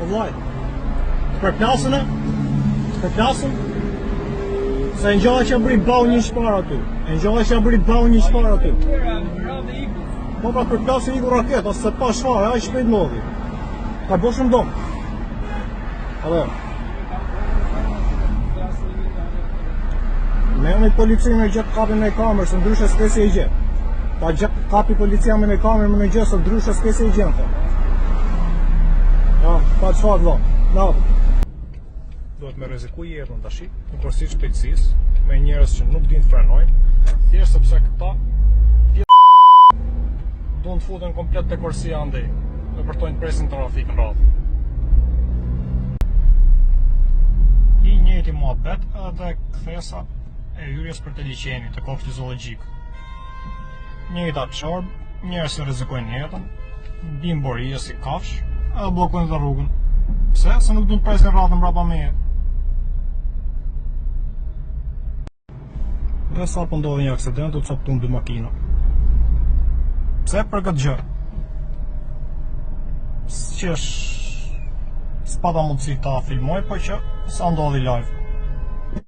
Po vllai. Të përplasën e? Të përplasën? Se në gjallë që bëri bau një shpar aty. Në gjallë që bëri bau një shpar aty. Po pra përplasën iku raket, ose se pa shfare, a i shpejt lodhi. Ka bo shumë domë. Edhe. Me në policinë me gjatë kapin me kamerë, se ndryshe s'kesi e gjetë. Ta gjatë kapi policia me në kamerë me në gjatë, se ndryshe s'kesi e gjetë. Ja, pa që farë do. Na. Duhet me rreziku jetën tash, në kursi shpejtësisë, me njerëz që nuk dinë të frenojnë, thjesht sepse këta duan të futen komplet te kursia andej, dhe përtojnë të presin trafikën radhë. I njëjti muhabet edhe kthesa e hyrjes për të liqenit të kofshit zoologjik. Njëjta çorb, njerëz që rrezikojnë jetën, bin borije si kafsh, edhe bllokojnë dhe rrugën. Pse? Se nuk duan të presin radhën mbrapa meje. Dhe sa po ndodhi një aksident, u coptuan dy makina. Pse? Për këtë gjë. Që s'pata mundësi ta filmoj, po që sa ndodhi live.